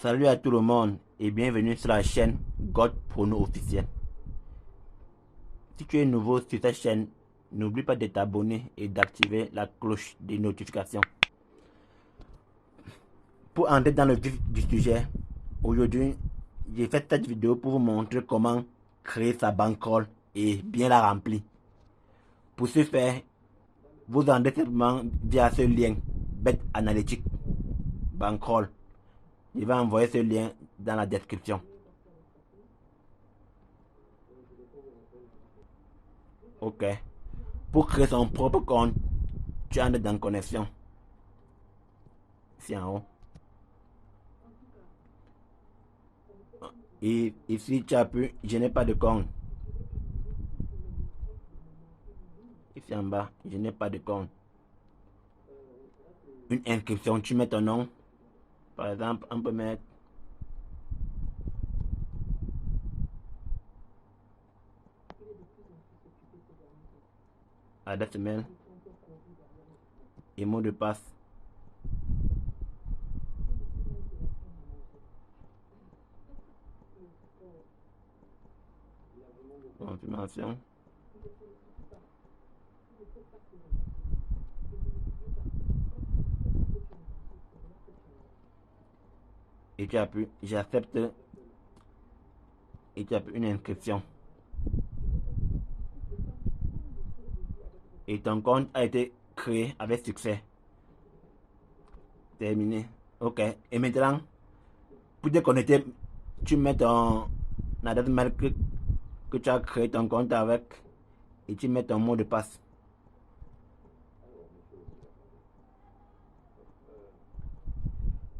Salut à tout le monde et bienvenue sur la chaîne God Prono officiel. Si tu es nouveau sur cette chaîne, n'oublie pas de t'abonner et d'activer la cloche des notifications. Pour entrer dans le vif du sujet, aujourd'hui, j'ai fait cette vidéo pour vous montrer comment créer sa bankroll et bien la remplir. Pour ce faire, vous entrez simplement via ce lien Bet Analytics Bankroll. Je vais envoyer ce lien dans la description. Ok. Pour créer son propre compte, tu entres dans connexion. Ici en haut. Et ici tu appuies, je n'ai pas de compte. Ici en bas, je n'ai pas de compte. Une inscription, tu mets ton nom. Par exemple, on peut mettre adresse mail et mot de passe. Confirmation. Et tu appuies, j'accepte. Et tu appuies une inscription. Et ton compte a été créé avec succès. Terminé. Ok. Et maintenant, pour te connecter, tu mets ton adresse mail que tu as créé ton compte avec et tu mets ton mot de passe.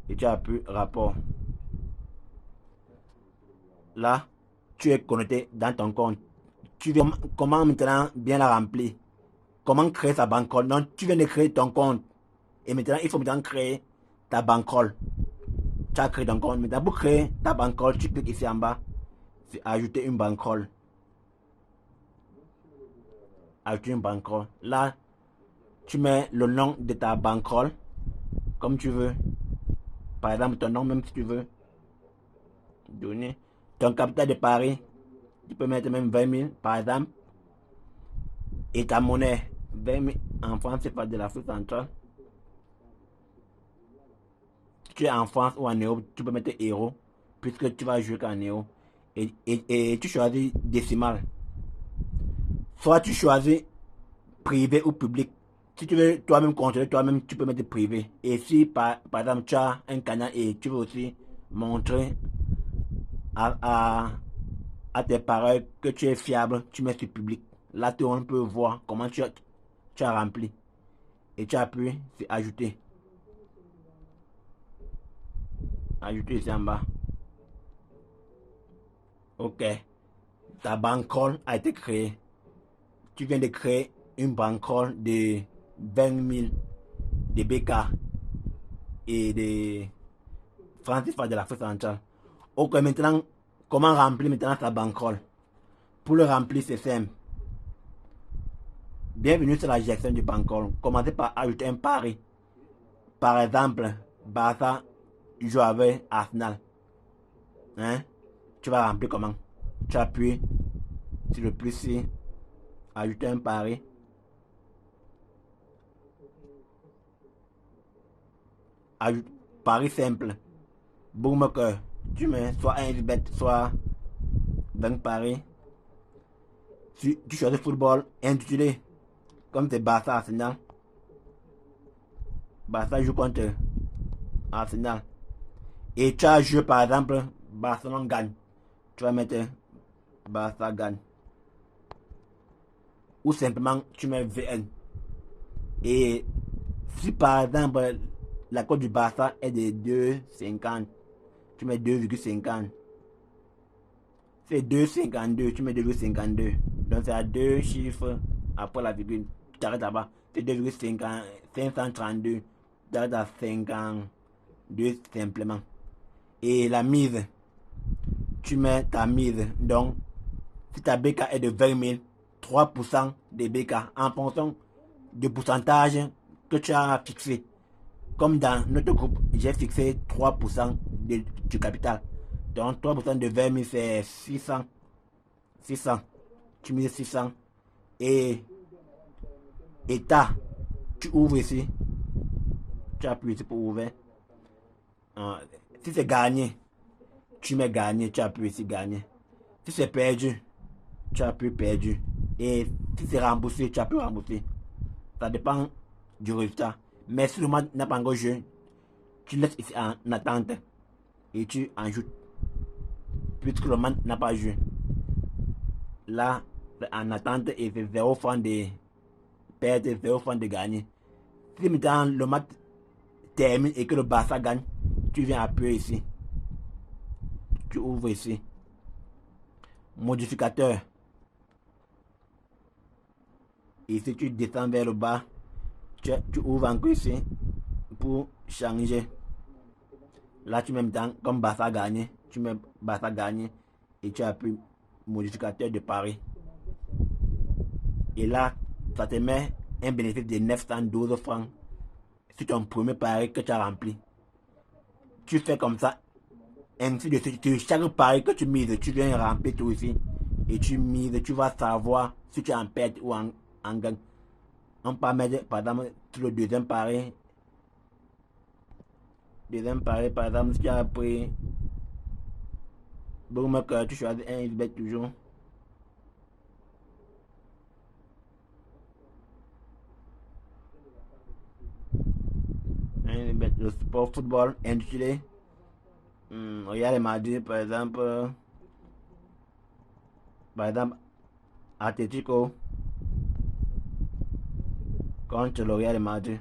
Et tu appuies rapport. Là, tu es connecté dans ton compte. Tu viens comment maintenant bien la remplir. Comment créer sa bankroll. Donc, tu viens de créer ton compte. Et maintenant, il faut maintenant créer ta bankroll. Tu as créé ton compte. Maintenant, pour créer ta bankroll, tu cliques ici en bas. C'est ajouter une bankroll. Ajouter une bankroll. Là, tu mets le nom de ta bankroll. Comme tu veux. Par exemple, ton nom même si tu veux. Donner. Ton capital de Paris. Tu peux mettre même 20 000 par exemple. Et ta monnaie. 20 000 en France, c'est pas de l'Afrique centrale. Si tu es en France ou en Europe, tu peux mettre euro. Puisque tu vas jouer qu'en euro. Et tu choisis décimal. Soit tu choisis privé ou public. Si tu veux toi-même contrôler toi-même, tu peux mettre privé. Et si par exemple tu as un canal et tu veux aussi montrer à tes parents que tu es fiable, tu mets sur public. Là, tout le monde peut voir comment tu as rempli. Et tu appuies sur ajouter. Ajouter ici en bas. Ok. Ta bankroll a été créée. Tu viens de créer une bankroll de 20 000 de BK et de francs CFA de l'Afrique centrale. Ok, maintenant, comment remplir maintenant ta bankroll? Pour le remplir, c'est simple. Bienvenue sur la gestion du bankroll. Commencez par ajouter un pari. Par exemple, Barça joue avec Arsenal. Hein? Tu vas remplir comment? Tu appuies sur le plus ici. Ajouter un pari. Ajoute pari simple. Boum que tu mets soit un bet, soit 20 paris. Tu choisis football intitulé comme c'est Barça Arsenal. Barça joue contre Arsenal. Et tu as joué par exemple Barcelone gagne. Tu vas mettre Barça gagne. Ou simplement tu mets VN. Et si par exemple la cote du Barça est de 2,50, tu mets 2,50. C'est 2,52, tu mets 2,52. Donc c'est à deux chiffres après la virgule. Tu t'arrêtes là-bas. C'est 2,532. Tu t'arrêtes à 52 simplement. Et la mise, tu mets ta mise. Donc, si ta BK est de 20 000, 3% de BK en fonction du pourcentage que tu as fixé. Comme dans notre groupe, j'ai fixé 3% du capital. Donc 3% de 20 000 c'est 600. 600. Tu mets 600. Et état, tu ouvres ici. Tu appuies ici pour ouvrir. Si c'est gagné, tu mets gagné, tu appuies ici gagné. Si c'est perdu, tu appuies perdu. Et si c'est remboursé, tu appuies remboursé. Ça dépend du résultat. Mais si le match n'a pas encore joué, tu laisses ici en attente et tu ajoutes. Puisque le match n'a pas joué. Là, c'est en attente et c'est 0 francs de perdre, 0 francs de gagner. Si maintenant le match termine et que le Barça gagne, tu viens appuyer ici. Tu ouvres ici. Modificateur. Ici, tu descends vers le bas. Tu ouvres encore ici pour changer. Là, tu mets maintenant comme Barça gagné. Tu mets Barça gagné et tu appuies modificateur de pari. Et là, ça te met un bénéfice de 912 francs sur ton premier pari que tu as rempli. Tu fais comme ça, ainsi de suite. Chaque pari que tu mises, tu viens remplir tout ici. Et tu mises, tu vas savoir si tu es en perte ou en gagne. On peut mettre, par exemple, sur le deuxième pari. Deuxième pari, par exemple, si tu as pris. Donc, tu choisis un, il bet toujours. Le sport football intitulé. Regarde mardi, par exemple. Atletico contre le Real Madrid.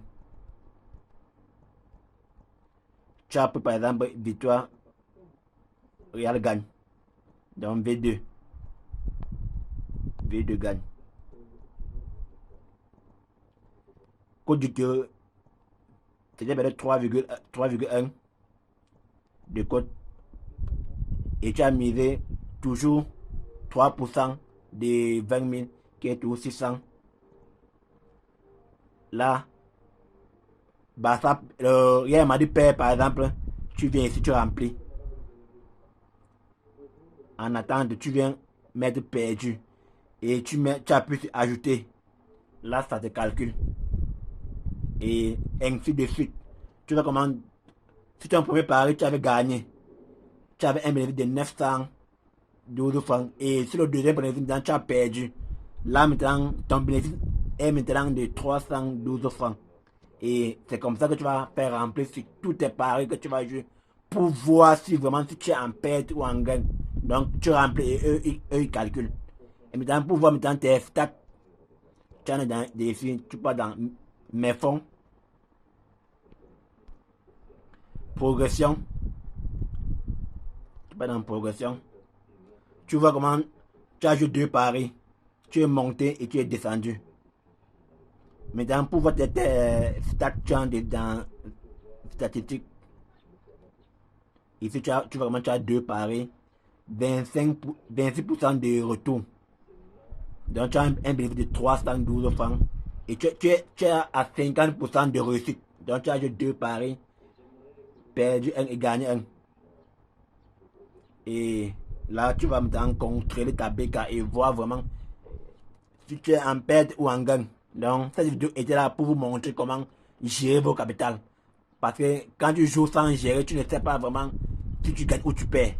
Tu as pris par exemple victoire, Real gagne. Donc V2. V2 gagne. Côte du cœur, c'était peut-être 3,1 de côte. Et tu as misé toujours 3% de 20 000 qui est toujours 600. Là, Barça, Real Madrid perd par exemple, tu viens ici, tu remplis. En attente, tu viens mettre perdu. Et tu appuies sur ajouter. Là, ça te calcule. Et ainsi de suite. Tu vois comment, si tu as un premier pari, tu avais gagné. Tu avais un bénéfice de 912 francs. Et sur le deuxième bénéfice, tu as perdu. Là, maintenant, ton bénéfice est maintenant de 312 francs. Et c'est comme ça que tu vas faire remplir sur tous tes paris que tu vas jouer pour voir si vraiment si tu es en perte ou en gain. Donc tu remplis et eux ils calculent. Et maintenant pour voir maintenant tes stats, tu en es dans des filles, tu pars dans mes fonds, progression, tu pars dans progression. Tu vois comment tu as joué 2 paris, tu es monté et tu es descendu. Maintenant, pour voir tes stats, tu es dans statistiques. Ici, tu vois vraiment tu as 2 paris, 26% de retour. Donc, tu as un bénéfice de 312 francs. Et tu es à 50% de réussite. Donc, tu as joué 2 paris, perdu 1 et gagné 1. Et là, tu vas maintenant contrôler ta BK et voir vraiment si tu es en perte ou en gain. Donc, cette vidéo était là pour vous montrer comment gérer vos capitales. Parce que quand tu joues sans gérer, tu ne sais pas vraiment si tu gagnes ou tu perds.